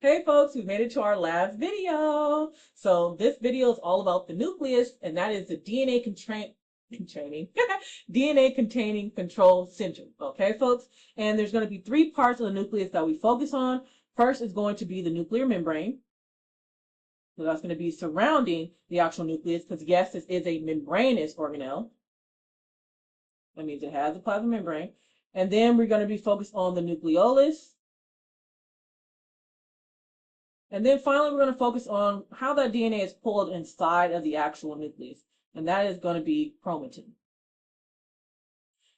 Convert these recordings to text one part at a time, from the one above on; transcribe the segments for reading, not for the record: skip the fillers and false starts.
Hey folks, we made it to our last video. So this video is all about the nucleus, and that is the DNA containing DNA containing control center. Okay, folks? And there's going to be three parts of the nucleus that we focus on. First is going to be the nuclear membrane. So that's going to be surrounding the actual nucleus, because yes, this is a membranous organelle. That means it has a plasma membrane. And then we're going to be focused on the nucleolus. And then finally, we're going to focus on how that DNA is pulled inside of the actual nucleus. And that is going to be chromatin.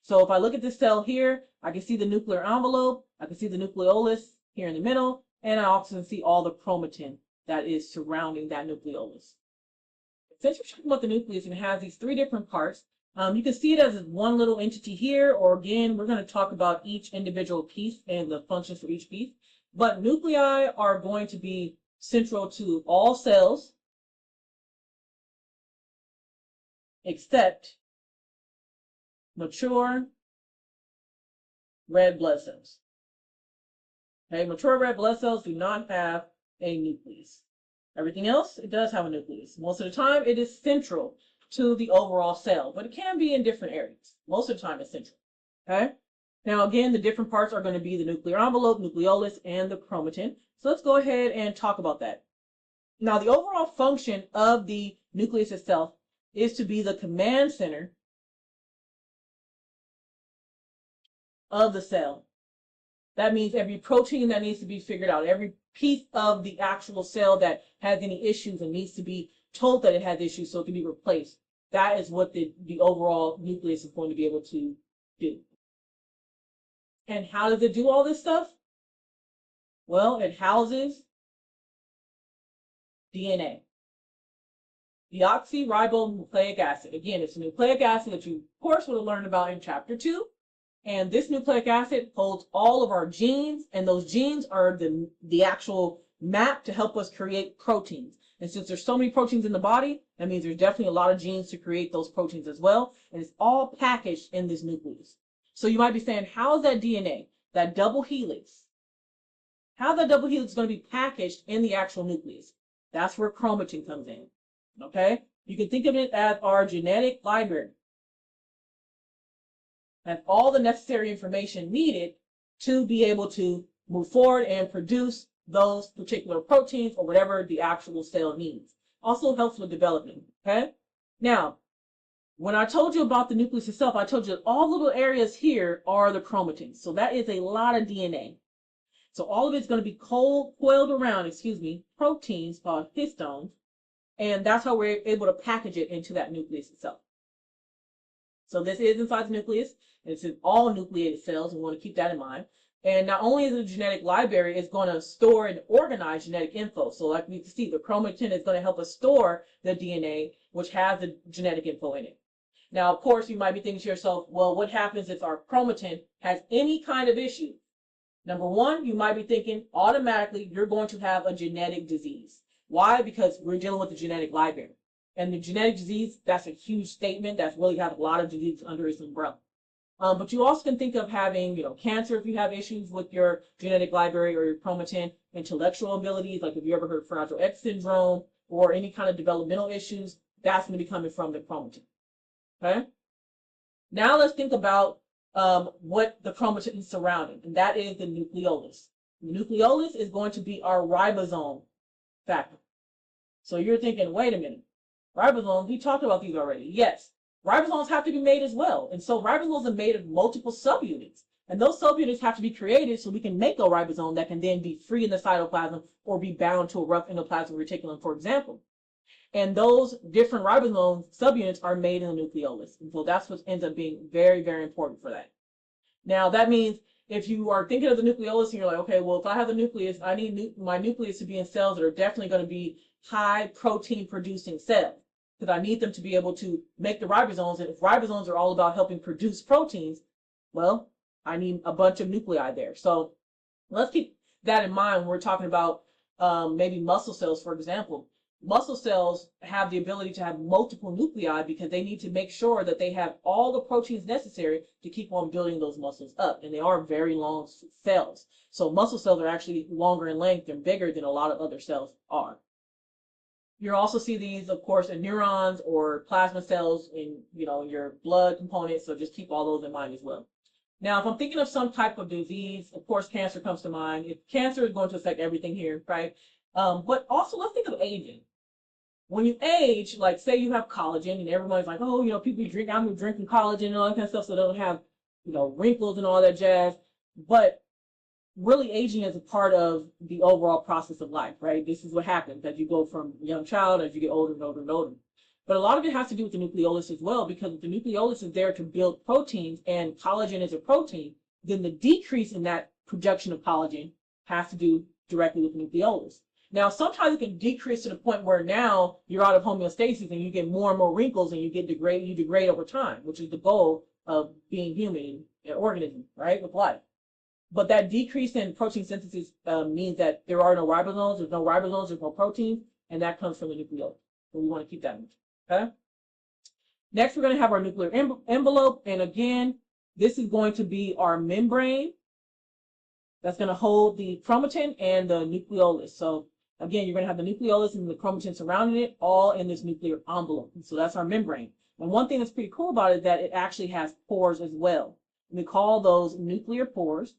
So if I look at this cell here, I can see the nuclear envelope, I can see the nucleolus here in the middle, and I also see all the chromatin that is surrounding that nucleolus. Since we're talking about the nucleus and it has these three different parts, you can see it as one little entity here, or again, we're going to talk about each individual piece and the functions for each piece. But nuclei are going to be central to all cells except mature red blood cells. Okay, mature red blood cells do not have a nucleus. Everything else, it does have a nucleus. Most of the time, it is central to the overall cell, but it can be in different areas. Most of the time, it's central. Okay? Now, again, the different parts are going to be the nuclear envelope, nucleolus, and the chromatin. So let's go ahead and talk about that. Now, the overall function of the nucleus itself is to be the command center of the cell. That means every protein that needs to be figured out, every piece of the actual cell that has any issues and needs to be told that it has issues so it can be replaced. That is what the overall nucleus is going to be able to do. And how does it do all this stuff? Well, it houses DNA. Deoxyribonucleic acid. Again, it's a nucleic acid that you, of course, would have learned about in chapter 2. And this nucleic acid holds all of our genes, and those genes are the actual map to help us create proteins. And since there's so many proteins in the body, that means there's definitely a lot of genes to create those proteins as well. And it's all packaged in this nucleus. So you might be saying, how is that DNA, that double helix, how that double helix is going to be packaged in the actual nucleus? That's where chromatin comes in. Okay? You can think of it as our genetic library. That's all the necessary information needed to be able to move forward and produce those particular proteins or whatever the actual cell needs. Also helps with development. Okay? Now, when I told you about the nucleus itself, I told you that all little areas here are the chromatins. So that is a lot of DNA. So all of it's going to be coiled around, proteins called histones. And that's how we're able to package it into that nucleus itself. So this is inside the nucleus. It's in all nucleated cells. We want to keep that in mind. And not only is it a genetic library, it's going to store and organize genetic info. So like we can see, the chromatin is going to help us store the DNA, which has the genetic info in it. Now, of course, you might be thinking to yourself, well, what happens if our chromatin has any kind of issue? Number one, you might be thinking automatically you're going to have a genetic disease. Why? Because we're dealing with the genetic library. And the genetic disease, that's a huge statement. That's really has a lot of disease under its umbrella. But you also can think of having, cancer if you have issues with your genetic library or your chromatin, intellectual abilities, like if you ever heard Fragile X syndrome or any kind of developmental issues, that's going to be coming from the chromatin. Okay? Now let's think about what the chromatin is surrounding, and that is the nucleolus. The nucleolus is going to be our ribosome factor. So you're thinking, wait a minute, ribosomes, we talked about these already. Yes, ribosomes have to be made as well. And so ribosomes are made of multiple subunits. And those subunits have to be created so we can make a ribosome that can then be free in the cytoplasm or be bound to a rough endoplasmic reticulum, for example. And those different ribosome subunits are made in the nucleolus. And so that's what ends up being very, very important for that. Now, that means if you are thinking of the nucleolus and you're like, okay, well, if I have the nucleus, I need my nucleus to be in cells that are definitely going to be high protein producing cells, because I need them to be able to make the ribosomes. And if ribosomes are all about helping produce proteins, well, I need a bunch of nuclei there. So let's keep that in mind when we're talking about maybe muscle cells, for example. muscle cells have the ability to have multiple nuclei because they need to make sure that they have all the proteins necessary to keep on building those muscles up. And they are very long cells. So muscle cells are actually longer in length and bigger than a lot of other cells are. You also see these, of course, in neurons or plasma cells in, your blood components. So just keep all those in mind as well. Now, if I'm thinking of some type of disease, of course, cancer comes to mind. If cancer is going to affect everything here, right? But also, let's think of aging. When you age, like say you have collagen, and everybody's like, oh, people drink, I'm drinking collagen and all that kind of stuff, so they don't have, wrinkles and all that jazz. But really, aging is a part of the overall process of life, right? This is what happens as you go from a young child, as you get older and older and older. But a lot of it has to do with the nucleolus as well, because the nucleolus is there to build proteins, and collagen is a protein. Then the decrease in that production of collagen has to do directly with the nucleolus. Now, sometimes it can decrease to the point where now you're out of homeostasis and you get more and more wrinkles and you degrade over time, which is the goal of being human, an organism, right, with life. But that decrease in protein synthesis means that there are no ribosomes, there's no proteins, and that comes from the nucleolus. So we want to keep that in mind, okay? Next, we're going to have our nuclear envelope. And again, this is going to be our membrane that's going to hold the chromatin and the nucleolus. So again, you're going to have the nucleolus and the chromatin surrounding it, all in this nuclear envelope. And so that's our membrane. And one thing that's pretty cool about it is that it actually has pores as well. And we call those nuclear pores.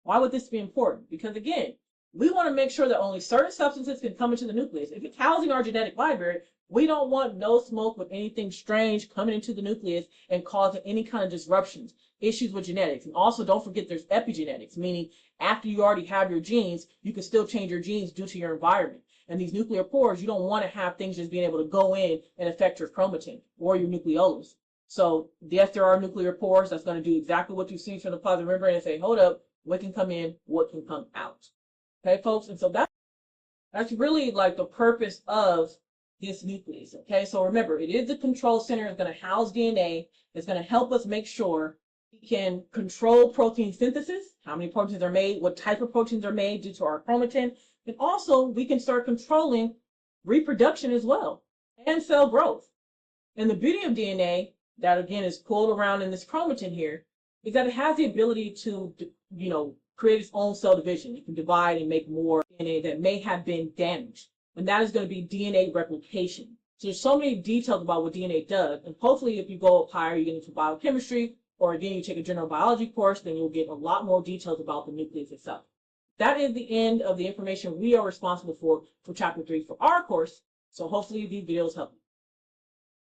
Why would this be important? Because again, we want to make sure that only certain substances can come into the nucleus. If it's housing our genetic library, we don't want no smoke with anything strange coming into the nucleus and causing any kind of disruptions, issues with genetics. And also don't forget there's epigenetics, meaning after you already have your genes, you can still change your genes due to your environment. And these nuclear pores, you don't want to have things just being able to go in and affect your chromatin or your nucleolus. So yes, there are nuclear pores that's going to do exactly what you've seen from the plasma membrane and say, hold up, what can come in, what can come out. Okay, folks? And so that's really like the purpose of this nucleus. Okay, so remember, it is the control center. It's going to house DNA. It's going to help us make sure we can control protein synthesis, how many proteins are made, what type of proteins are made due to our chromatin. And also, we can start controlling reproduction as well and cell growth. And the beauty of DNA, that again is pulled around in this chromatin here, is that it has the ability to, create its own cell division. It can divide and make more DNA that may have been damaged. And that is going to be DNA replication. So there's so many details about what DNA does. And hopefully if you go up higher, you get into biochemistry, or again, you take a general biology course, then you'll get a lot more details about the nucleus itself. That is the end of the information we are responsible for chapter 3 for our course. So hopefully these videos help you.